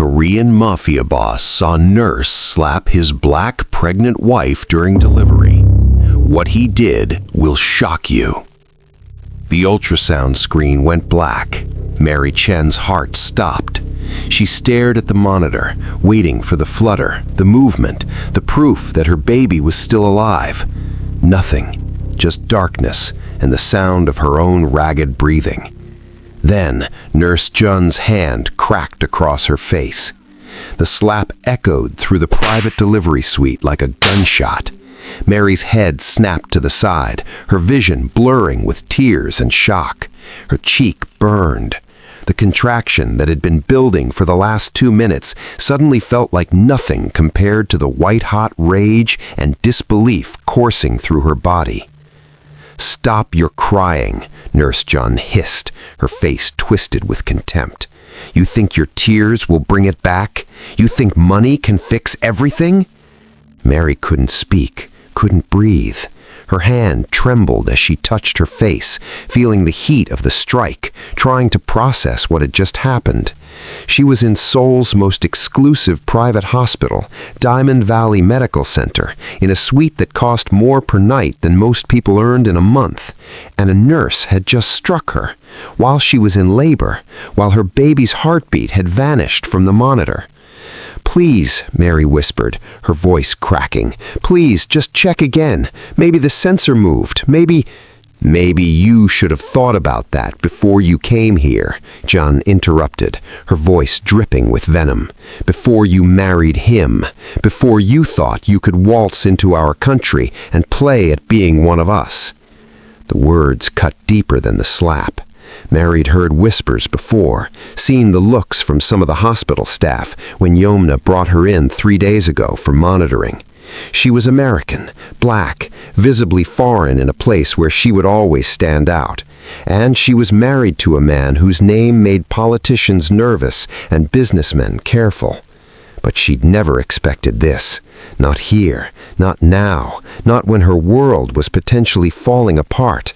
Korean mafia boss saw nurse slap his black pregnant wife during delivery. What he did will shock you. The ultrasound screen went black. Mary Chen's heart stopped. She stared at the monitor, waiting for the flutter, the movement, the proof that her baby was still alive. Nothing, just darkness and the sound of her own ragged breathing. Then, Nurse Jun's hand cracked across her face. The slap echoed through the private delivery suite like a gunshot. Mary's head snapped to the side, her vision blurring with tears and shock. Her cheek burned. The contraction that had been building for the last 2 minutes suddenly felt like nothing compared to the white-hot rage and disbelief coursing through her body. "Stop your crying," Nurse Jun hissed, her face twisted with contempt. "You think your tears will bring it back? You think money can fix everything?" Mary couldn't speak, couldn't breathe. Her hand trembled as she touched her face, feeling the heat of the strike, trying to process what had just happened. She was in Seoul's most exclusive private hospital, Diamond Valley Medical Center, in a suite that cost more per night than most people earned in a month. And a nurse had just struck her, while she was in labor, while her baby's heartbeat had vanished from the monitor. "Please," Mary whispered, her voice cracking. "Please, just check again. Maybe the sensor moved. Maybe you should have thought about that before you came here," John interrupted, her voice dripping with venom. "Before you married him. Before you thought you could waltz into our country and play at being one of us." The words cut deeper than the slap. Mary'd heard whispers before, seen the looks from some of the hospital staff when Yomna brought her in 3 days ago for monitoring. She was American, black, visibly foreign in a place where she would always stand out. And she was married to a man whose name made politicians nervous and businessmen careful. But she'd never expected this. Not here, not now, not when her world was potentially falling apart.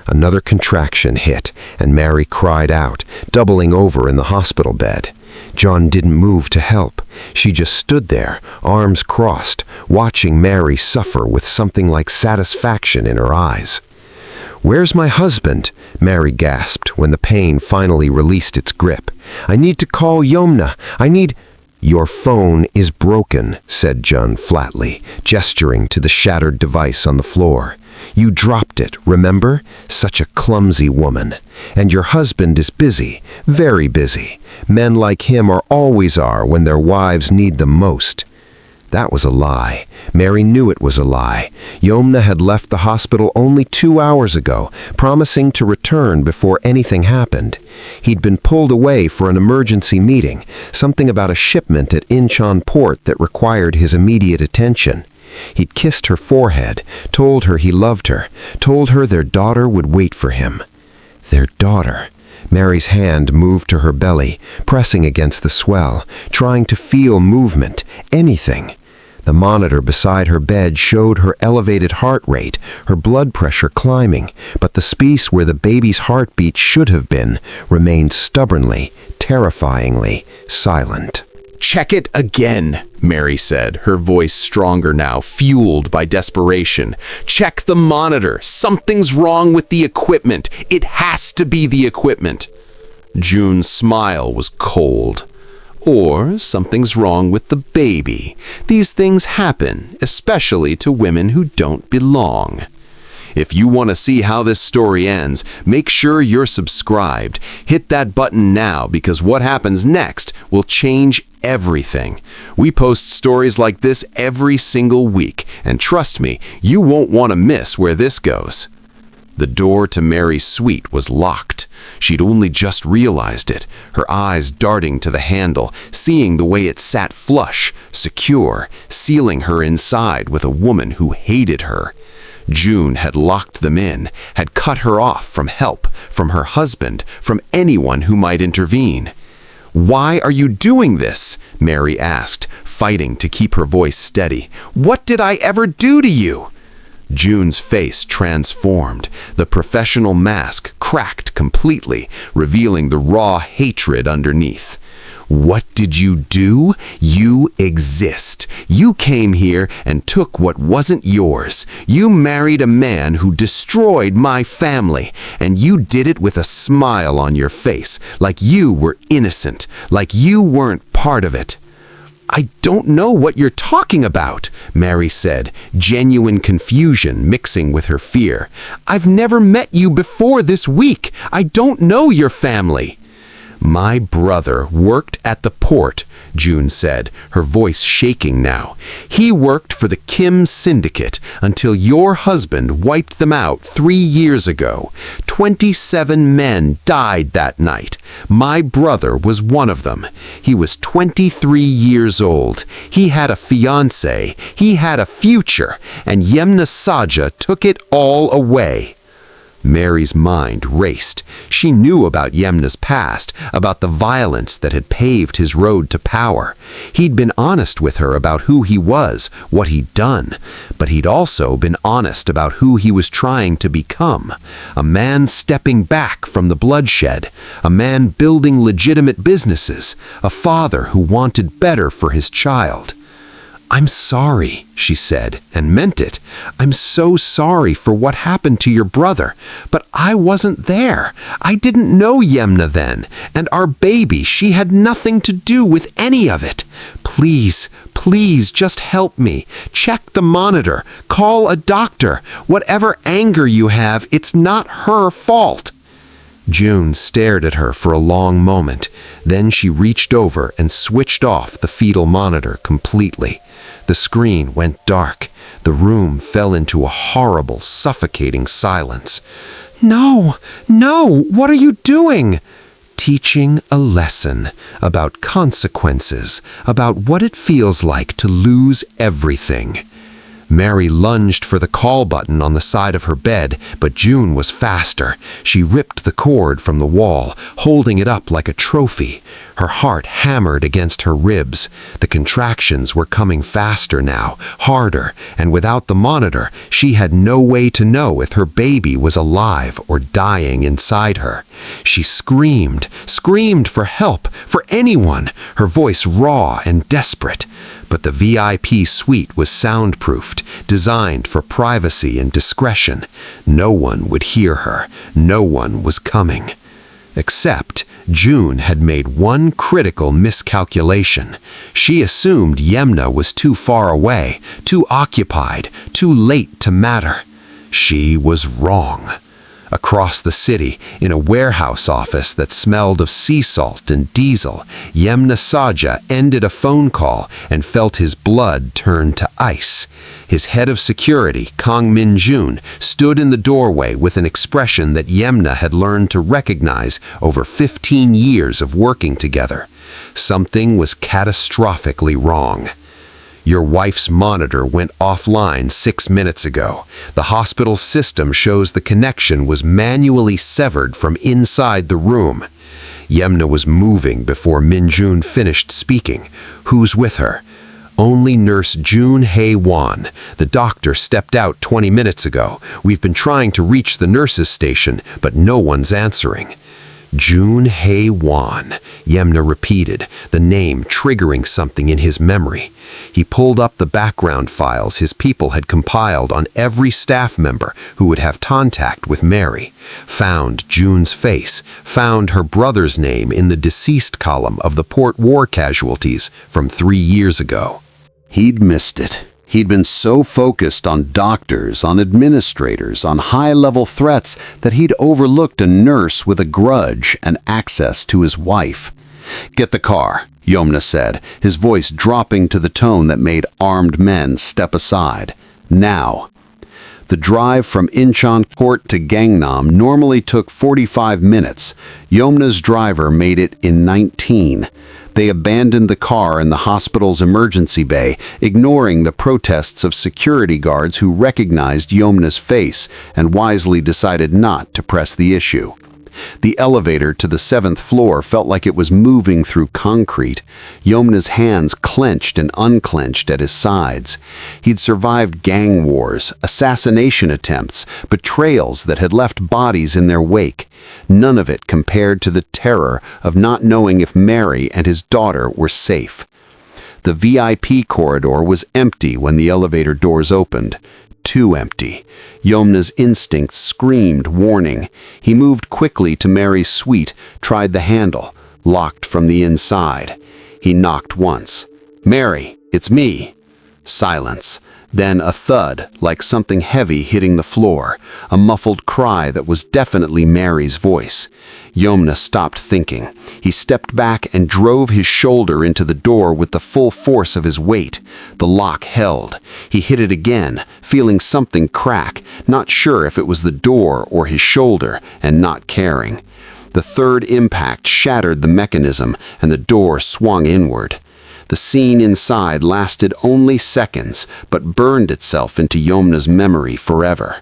Another contraction hit, and Mary cried out, doubling over in the hospital bed. John didn't move to help. She just stood there, arms crossed, watching Mary suffer with something like satisfaction in her eyes. "Where's my husband?" Mary gasped when the pain finally released its grip. "I need to call Yomna. I need—" "Your phone is broken," said John flatly, gesturing to the shattered device on the floor. "You dropped it, remember? Such a clumsy woman. And your husband is busy, very busy. Men like him always are when their wives need them most." That was a lie. Mary knew it was a lie. Yomna had left the hospital only 2 hours ago, promising to return before anything happened. He'd been pulled away for an emergency meeting, something about a shipment at Incheon port that required his immediate attention. He'd kissed her forehead, told her he loved her, told her their daughter would wait for him. Their daughter. Mary's hand moved to her belly, pressing against the swell, trying to feel movement, anything. The monitor beside her bed showed her elevated heart rate, her blood pressure climbing, but the space where the baby's heartbeat should have been remained stubbornly, terrifyingly silent. "Check it again," Mary said, her voice stronger now, fueled by desperation. "Check the monitor. Something's wrong with the equipment. It has to be the equipment." June's smile was cold. "Or something's wrong with the baby. These things happen, especially to women who don't belong." If you want to see how this story ends, make sure you're subscribed. Hit that button now because what happens next will change everything. We post stories like this every single week, and trust me, you won't want to miss where this goes. The door to Mary's suite was locked. She'd only just realized it, her eyes darting to the handle, seeing the way it sat flush, secure, sealing her inside with a woman who hated her. June had locked them in, had cut her off from help, from her husband, from anyone who might intervene. "Why are you doing this?" Mary asked, fighting to keep her voice steady. "What did I ever do to you?" June's face transformed. The professional mask cracked completely, revealing the raw hatred underneath. What did you do? You exist. You came here and took what wasn't yours. You married a man who destroyed my family, and you did it with a smile on your face, like you were innocent, like you weren't part of it. I don't know what you're talking about, Mary said, genuine confusion mixing with her fear. I've never met you before this week. I don't know your family. My brother worked at the port, June said, her voice shaking now. He worked for the Kim Syndicate until your husband wiped them out 3 years ago. 27 men died that night. My brother was one of them. He was 23 years old. He had a fiancé. He had a future. And Yemna Saja took it all away. Mary's mind raced. She knew about Yemna's past, about the violence that had paved his road to power. He'd been honest with her about who he was, what he'd done, but he'd also been honest about who he was trying to become. A man stepping back from the bloodshed, a man building legitimate businesses, a father who wanted better for his child. I'm sorry, she said, and meant it. I'm so sorry for what happened to your brother, but I wasn't there. I didn't know Yemna then, and our baby, she had nothing to do with any of it. Please, please just help me. Check the monitor. Call a doctor. Whatever anger you have, it's not her fault. June stared at her for a long moment. Then she reached over and switched off the fetal monitor completely. The screen went dark. The room fell into a horrible, suffocating silence. No, no, what are you doing? Teaching a lesson about consequences, about what it feels like to lose everything. Mary lunged for the call button on the side of her bed, but June was faster. She ripped the cord from the wall, holding it up like a trophy. Her heart hammered against her ribs. The contractions were coming faster now, harder, and without the monitor, she had no way to know if her baby was alive or dying inside her. She screamed for help, for anyone, her voice raw and desperate. But the VIP suite was soundproofed, designed for privacy and discretion. No one would hear her. No one was coming. Except June had made one critical miscalculation. She assumed Yemna was too far away, too occupied, too late to matter. She was wrong. Across the city, in a warehouse office that smelled of sea salt and diesel, Yemna Saja ended a phone call and felt his blood turn to ice. His head of security, Kang Min-jun, stood in the doorway with an expression that Yemna had learned to recognize over 15 years of working together. Something was catastrophically wrong. Your wife's monitor went offline 6 minutes ago. The hospital system shows the connection was manually severed from inside the room. Yemna was moving before Min-jun finished speaking. Who's with her? Only Nurse June Hae-won. The doctor stepped out 20 minutes ago. We've been trying to reach the nurses' station, but no one's answering. June Hae-won, Yemna repeated, the name triggering something in his memory. He pulled up the background files his people had compiled on every staff member who would have contact with Mary, found June's face, found her brother's name in the deceased column of the port war casualties from 3 years ago. He'd missed it. He'd been so focused on doctors, on administrators, on high-level threats that he'd overlooked a nurse with a grudge and access to his wife. "Get the car," Yemna said, his voice dropping to the tone that made armed men step aside. "Now." The drive from Incheon Port to Gangnam normally took 45 minutes. Yemna's driver made it in 19. They abandoned the car in the hospital's emergency bay, ignoring the protests of security guards who recognized Yemna's face and wisely decided not to press the issue. The elevator to the 7th floor felt like it was moving through concrete. Yomna's hands clenched and unclenched at his sides. He'd survived gang wars, assassination attempts, betrayals that had left bodies in their wake. None of it compared to the terror of not knowing if Mary and his daughter were safe. The VIP corridor was empty when the elevator doors opened. Too empty. Yomna's instincts screamed warning. He moved quickly to Mary's suite, tried the handle, locked from the inside. He knocked once. "Mary, it's me." Silence. Then a thud, like something heavy hitting the floor, a muffled cry that was definitely Mary's voice. Yomna stopped thinking. He stepped back and drove his shoulder into the door with the full force of his weight. The lock held. He hit it again, feeling something crack, not sure if it was the door or his shoulder, and not caring. The third impact shattered the mechanism, and the door swung inward. The scene inside lasted only seconds, but burned itself into Yomna's memory forever.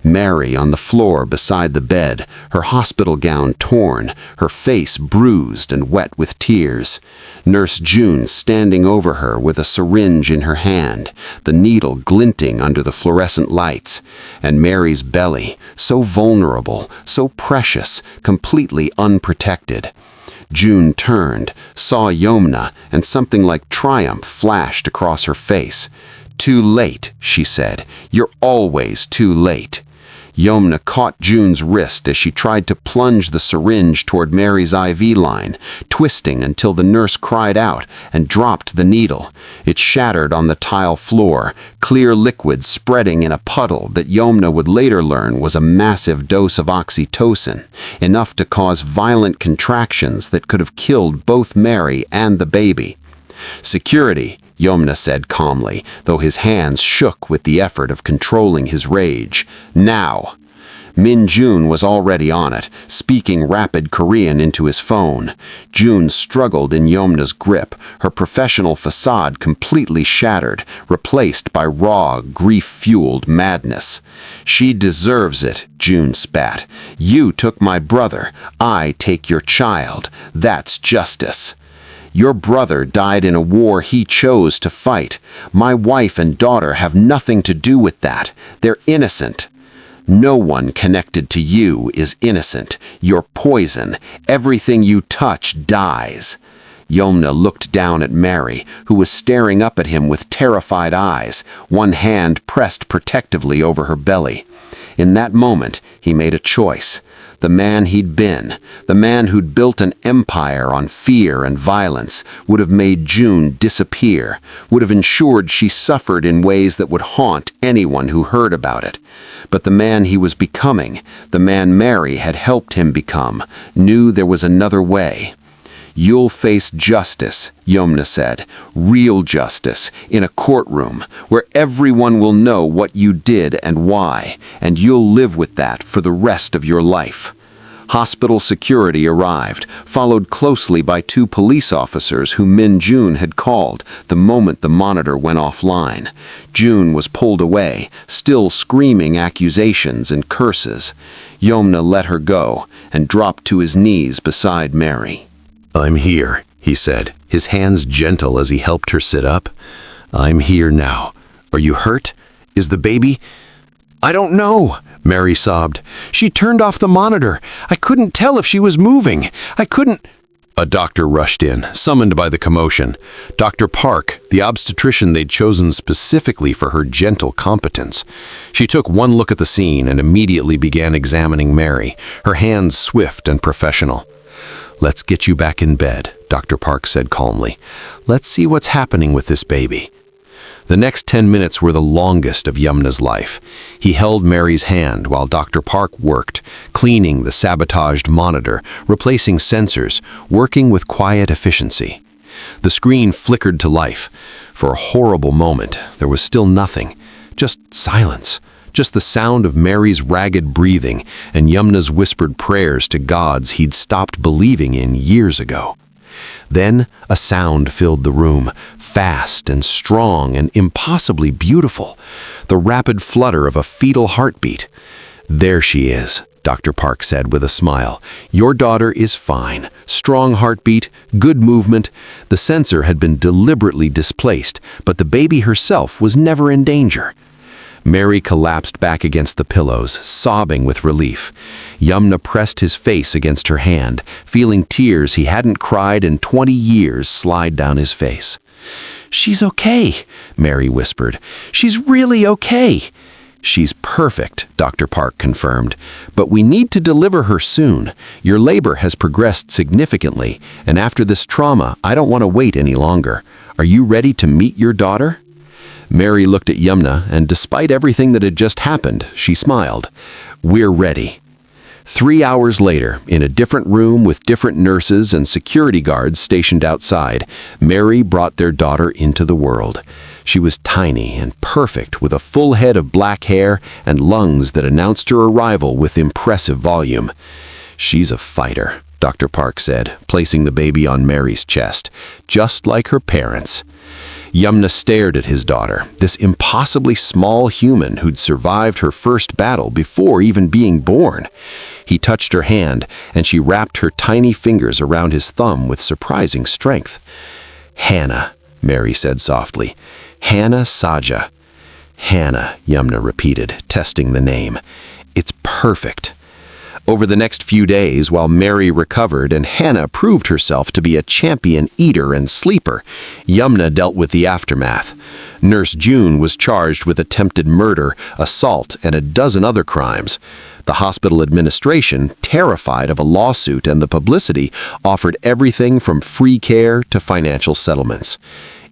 Mary on the floor beside the bed, her hospital gown torn, her face bruised and wet with tears. Nurse June standing over her with a syringe in her hand, the needle glinting under the fluorescent lights. And Mary's belly, so vulnerable, so precious, completely unprotected. June turned, saw Yomna, and something like triumph flashed across her face. "Too late," she said. "You're always too late." Yomna caught June's wrist as she tried to plunge the syringe toward Mary's IV line, twisting until the nurse cried out and dropped the needle. It shattered on the tile floor, clear liquid spreading in a puddle that Yomna would later learn was a massive dose of oxytocin, enough to cause violent contractions that could have killed both Mary and the baby. "Security," Yomna said calmly, though his hands shook with the effort of controlling his rage. "Now!" Min Jun was already on it, speaking rapid Korean into his phone. June struggled in Yomna's grip, her professional facade completely shattered, replaced by raw, grief-fueled madness. "She deserves it," June spat. "You took my brother. I take your child. That's justice. Your brother died in a war he chose to fight. My wife and daughter have nothing to do with that. They're innocent. No one connected to you is innocent. You're poison. Everything you touch dies." Yomna looked down at Mary, who was staring up at him with terrified eyes, one hand pressed protectively over her belly. In that moment, he made a choice. The man he'd been, the man who'd built an empire on fear and violence, would have made June disappear, would have ensured she suffered in ways that would haunt anyone who heard about it. But the man he was becoming, the man Mary had helped him become, knew there was another way. "You'll face justice," Yomna said, "real justice, in a courtroom, where everyone will know what you did and why, and you'll live with that for the rest of your life." Hospital security arrived, followed closely by 2 police officers who Min Jun had called the moment the monitor went offline. June was pulled away, still screaming accusations and curses. Yomna let her go and dropped to his knees beside Mary. "I'm here," he said, his hands gentle as he helped her sit up. "I'm here now. Are you hurt? Is the baby—" "I don't know," Mary sobbed. "She turned off the monitor. I couldn't tell if she was moving. I couldn't—" A doctor rushed in, summoned by the commotion. Dr. Park, the obstetrician they'd chosen specifically for her gentle competence. She took one look at the scene and immediately began examining Mary, her hands swift and professional. "Let's get you back in bed," Dr. Park said calmly. "Let's see what's happening with this baby." The next 10 minutes were the longest of Yomna's life. He held Mary's hand while Dr. Park worked, cleaning the sabotaged monitor, replacing sensors, working with quiet efficiency. The screen flickered to life. For a horrible moment, there was still nothing, just silence. Just the sound of Mary's ragged breathing and Yomna's whispered prayers to gods he'd stopped believing in years ago. Then a sound filled the room, fast and strong and impossibly beautiful, the rapid flutter of a fetal heartbeat. "There she is," Dr. Park said with a smile. "Your daughter is fine. Strong heartbeat, good movement. The sensor had been deliberately displaced, but the baby herself was never in danger." Mary collapsed back against the pillows, sobbing with relief. Yumna pressed his face against her hand, feeling tears he hadn't cried in 20 years slide down his face. "She's okay," Mary whispered. "She's really okay." "She's perfect," Dr. Park confirmed. "But we need to deliver her soon. Your labor has progressed significantly, and after this trauma, I don't want to wait any longer. Are you ready to meet your daughter?" Mary looked at Yumna, and despite everything that had just happened, she smiled. "We're ready." 3 hours later, in a different room with different nurses and security guards stationed outside, Mary brought their daughter into the world. She was tiny and perfect, with a full head of black hair and lungs that announced her arrival with impressive volume. "She's a fighter," Dr. Park said, placing the baby on Mary's chest, "just like her parents." Yumna stared at his daughter, this impossibly small human who'd survived her first battle before even being born. He touched her hand, and she wrapped her tiny fingers around his thumb with surprising strength. "Hannah," Mary said softly. "Hannah Saja." "Hannah," Yumna repeated, testing the name. "It's perfect." Over the next few days, while Mary recovered and Hannah proved herself to be a champion eater and sleeper, Yumna dealt with the aftermath. Nurse June was charged with attempted murder, assault, and a dozen other crimes. The hospital administration, terrified of a lawsuit and the publicity, offered everything from free care to financial settlements.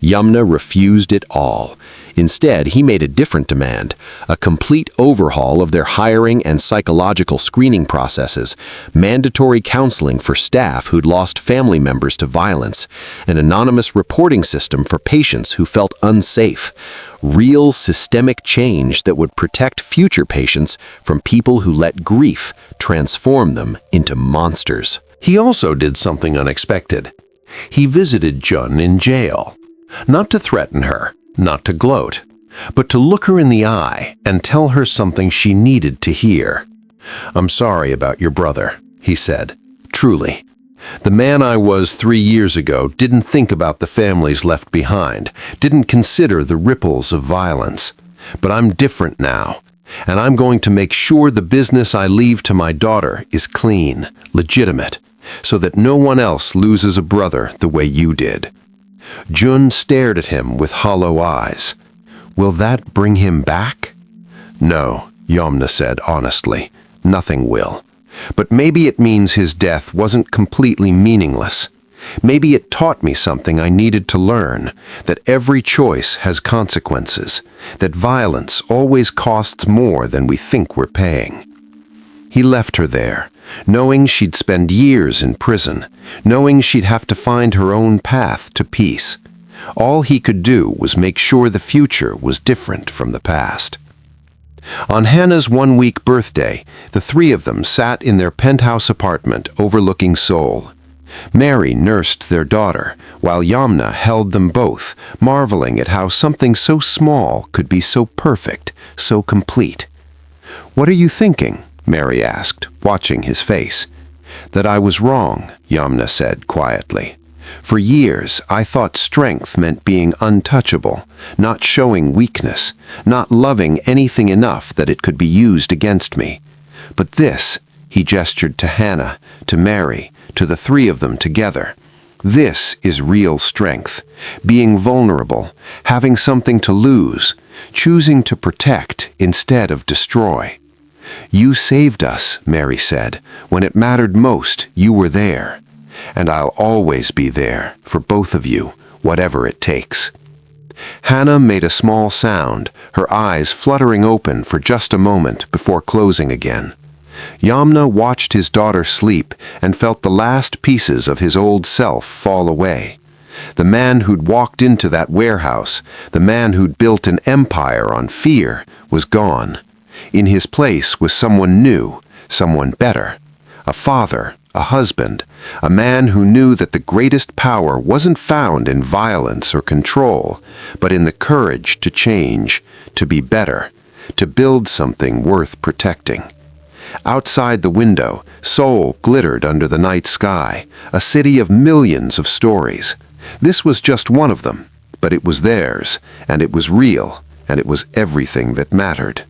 Yumna refused it all. Instead, he made a different demand, a complete overhaul of their hiring and psychological screening processes, mandatory counseling for staff who'd lost family members to violence, an anonymous reporting system for patients who felt unsafe, real systemic change that would protect future patients from people who let grief transform them into monsters. He also did something unexpected. He visited Jun in jail. Not to threaten her, not to gloat, but to look her in the eye and tell her something she needed to hear. "I'm sorry about your brother," he said. "Truly. The man I was 3 years ago didn't think about the families left behind, didn't consider the ripples of violence. But I'm different now, and I'm going to make sure the business I leave to my daughter is clean, legitimate, so that no one else loses a brother the way you did." Jun stared at him with hollow eyes. "Will that bring him back?" "No," Yumna said honestly. "Nothing will. But maybe it means his death wasn't completely meaningless. Maybe it taught me something I needed to learn, that every choice has consequences, that violence always costs more than we think we're paying." He left her there, knowing she'd spend years in prison, knowing she'd have to find her own path to peace. All he could do was make sure the future was different from the past. On Hannah's 1-week birthday, the 3 of them sat in their penthouse apartment overlooking Seoul. Mary nursed their daughter, while Yumna held them both, marveling at how something so small could be so perfect, so complete. "What are you thinking?" Mary asked, watching his face. "That I was wrong," Yumna said quietly. "For years, I thought strength meant being untouchable, not showing weakness, not loving anything enough that it could be used against me. But this," he gestured to Hannah, to Mary, to the 3 of them together, "this is real strength, being vulnerable, having something to lose, choosing to protect instead of destroy." "You saved us," Mary said. "When it mattered most, you were there. And I'll always be there for both of you, whatever it takes." Hannah made a small sound, her eyes fluttering open for just a moment before closing again. Yumna watched his daughter sleep and felt the last pieces of his old self fall away. The man who'd walked into that warehouse, the man who'd built an empire on fear, was gone. In his place was someone new, someone better. A father, a husband, a man who knew that the greatest power wasn't found in violence or control, but in the courage to change, to be better, to build something worth protecting. Outside the window, Seoul glittered under the night sky, a city of millions of stories. This was just one of them, but it was theirs, and it was real, and it was everything that mattered.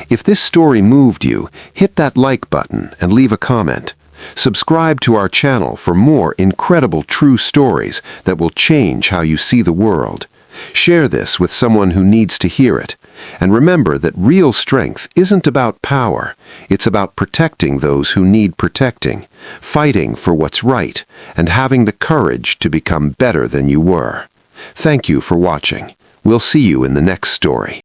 If this story moved you, hit that like button and leave a comment. Subscribe to our channel for more incredible true stories that will change how you see the world. Share this with someone who needs to hear it. And remember that real strength isn't about power. It's about protecting those who need protecting, fighting for what's right, and having the courage to become better than you were. Thank you for watching. We'll see you in the next story.